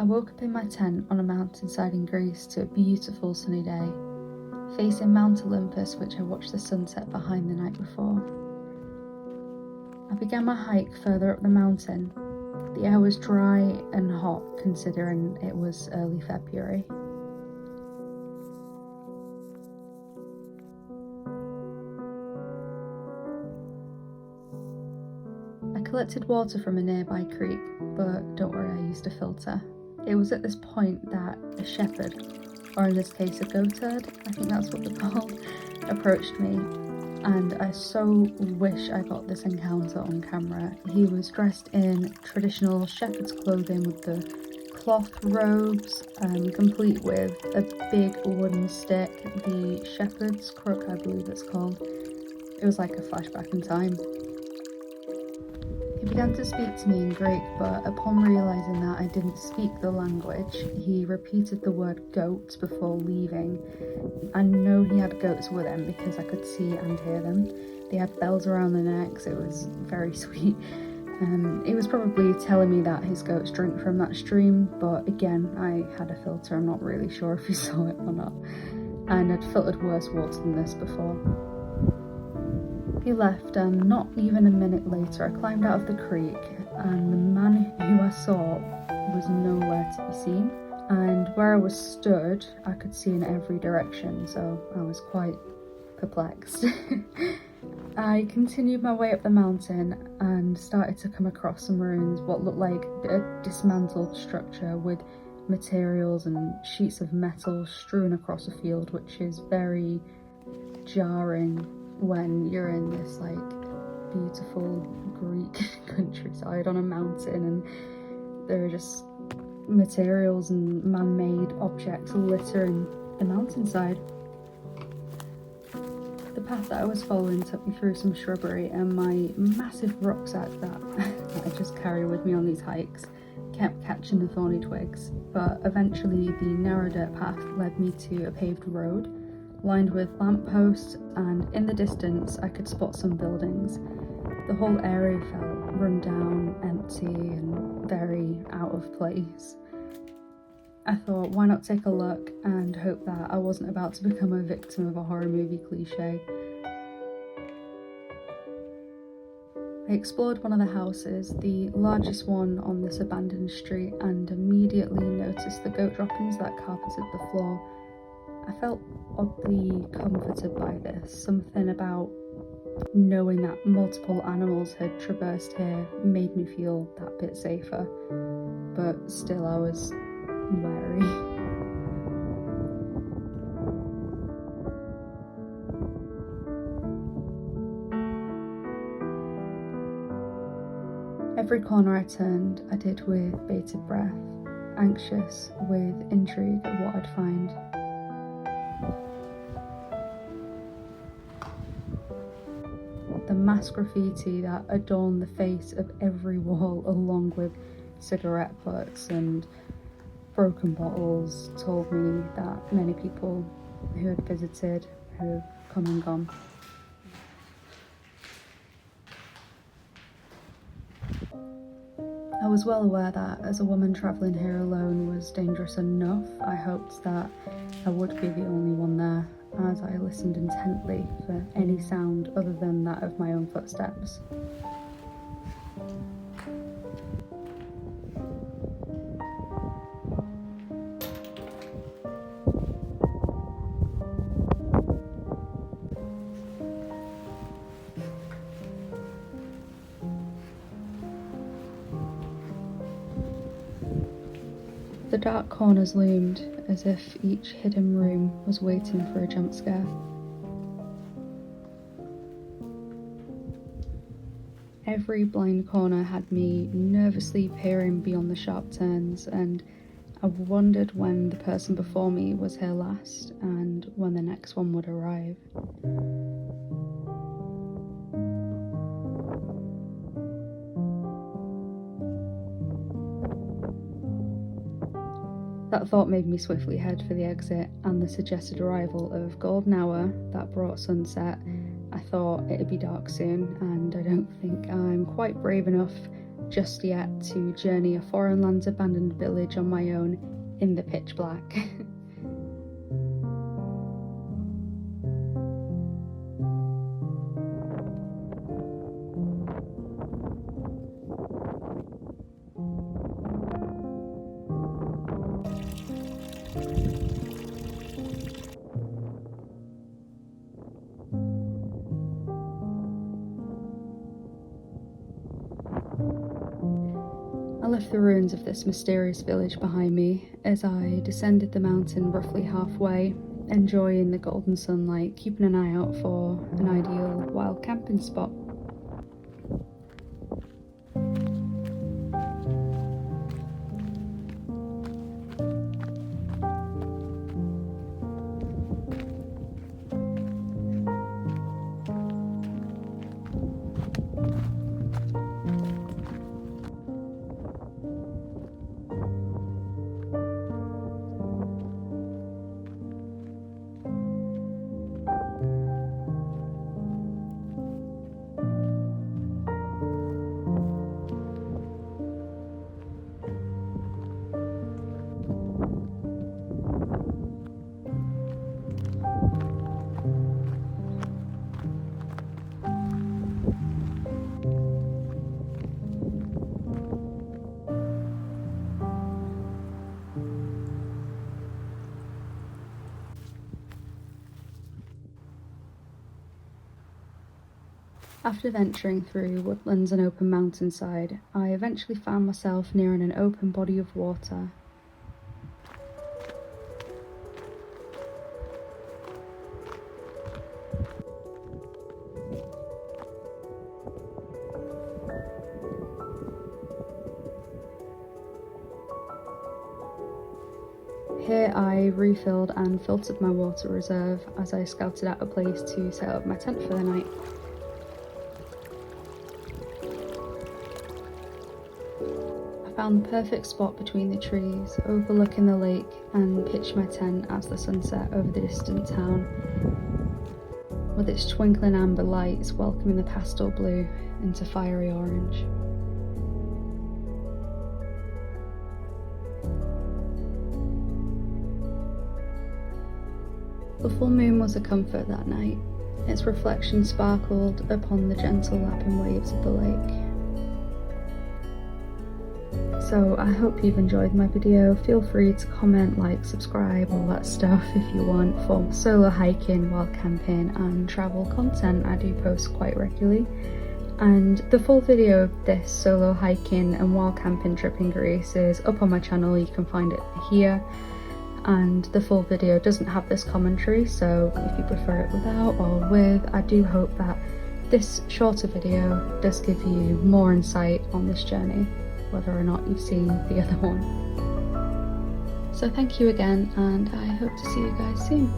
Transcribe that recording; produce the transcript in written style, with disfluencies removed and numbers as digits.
I woke up in my tent on a mountainside in Greece to a beautiful sunny day, facing Mount Olympus, which I watched the sunset behind the night before. I began my hike further up the mountain. The air was dry and hot considering it was early February. I collected water from a nearby creek, but don't worry, I used a filter. It was at this point that a shepherd, or in this case a goat herd, I think that's what they're called, approached me, and I so wish I got this encounter on camera. He was dressed in traditional shepherd's clothing with the cloth robes, complete with a big wooden stick, the shepherd's crook I believe it's called. It was like a flashback in time. He began to speak to me in Greek, but upon realising that I didn't speak the language, he repeated the word goat before leaving. I know he had goats with him because I could see and hear them. They had bells around their necks. It was very sweet. He was probably telling me that his goats drink from that stream, but again, I had a filter. I'm not really sure if he saw it or not. And I'd filtered worse water than this before. He left, and not even a minute later I climbed out of the creek, and the man who I saw was nowhere to be seen, and where I was stood I could see in every direction, so I was quite perplexed. I continued my way up the mountain and started to come across some ruins, what looked like a dismantled structure with materials and sheets of metal strewn across a field, which is very jarring when you're in this like beautiful Greek countryside on a mountain and there are just materials and man-made objects littering the mountainside. The path that I was following took me through some shrubbery, and my massive rucksack that I just carry with me on these hikes kept catching the thorny twigs, but eventually the narrow dirt path led me to a paved road lined with lampposts, and in the distance I could spot some buildings. The whole area felt run down, empty and very out of place. I thought, why not take a look and hope that I wasn't about to become a victim of a horror movie cliche. I explored one of the houses, the largest one on this abandoned street, and immediately noticed the goat droppings that carpeted the floor. I felt oddly comforted by this. Something about knowing that multiple animals had traversed here made me feel that bit safer, but still I was wary. Every corner I turned, I did with bated breath, anxious with intrigue at what I'd find. The mass graffiti that adorned the face of every wall, along with cigarette butts and broken bottles, told me that many people who had visited had come and gone. I was well aware that as a woman travelling here alone was dangerous enough. I hoped that I would be the only one there, as I listened intently for any sound other than that of my own footsteps. The dark corners loomed, as if each hidden room was waiting for a jump scare. Every blind corner had me nervously peering beyond the sharp turns, and I wondered when the person before me was here last and when the next one would arrive. That thought made me swiftly head for the exit and the suggested arrival of golden hour that brought sunset. I thought it'd be dark soon, and I don't think I'm quite brave enough just yet to journey a foreign land's abandoned village on my own in the pitch black. I left the ruins of this mysterious village behind me as I descended the mountain roughly halfway, enjoying the golden sunlight, keeping an eye out for an ideal wild camping spot. After venturing through woodlands and open mountainside, I eventually found myself nearing an open body of water. Here I refilled and filtered my water reserve as I scouted out a place to set up my tent for the night. I found the perfect spot between the trees, overlooking the lake, and pitched my tent as the sun set over the distant town, with its twinkling amber lights welcoming the pastel blue into fiery orange. The full moon was a comfort that night. Its reflection sparkled upon the gentle lapping waves of the lake. So I hope you've enjoyed my video. Feel free to comment, like, subscribe, all that stuff if you want for solo hiking, wild camping and travel content. I do post quite regularly. And the full video of this solo hiking and wild camping trip in Greece is up on my channel. You can find it here. And the full video doesn't have this commentary, so if you prefer it without or with, I do hope that this shorter video does give you more insight on this journey, whether or not you've seen the other one. So thank you again, and I hope to see you guys soon.